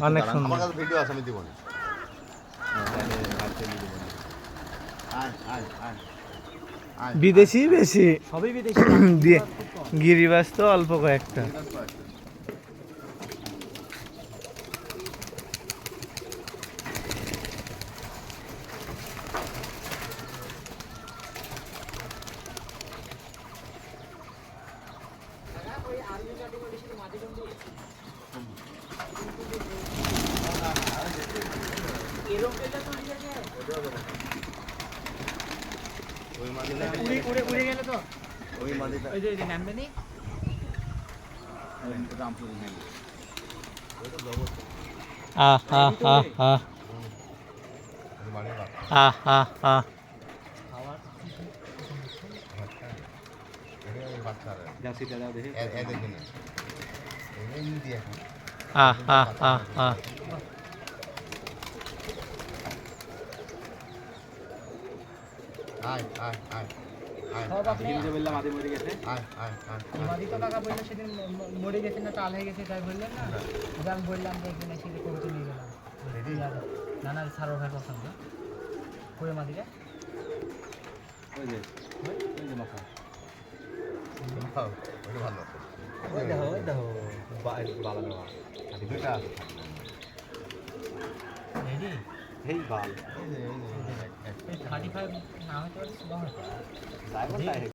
অনেক সুন্দর। আমার কাছে ভিডিও আছে, আমি দিব না। বিদেশি বেশি, সবই বিদেশি দিয়ে গিরিবাস তো অল্প কয়েকটা। উড়ে গেলে তো ওই মাদিটা ওই যে নামবে নি আহ আহ আহ আহ আহ আহ আহ আহ আহ আহ আহ মাদি তো কাকা বললো সেদিন মরে গেছে না টাল হয়ে গেছে তাই বললেন না, যে আমি বললাম যে একদিন এসে কবিতা নিয়ে গেলাম না না সারো ভাই পছন্দ করে মাদিটা ভালো 35 না হতে পারে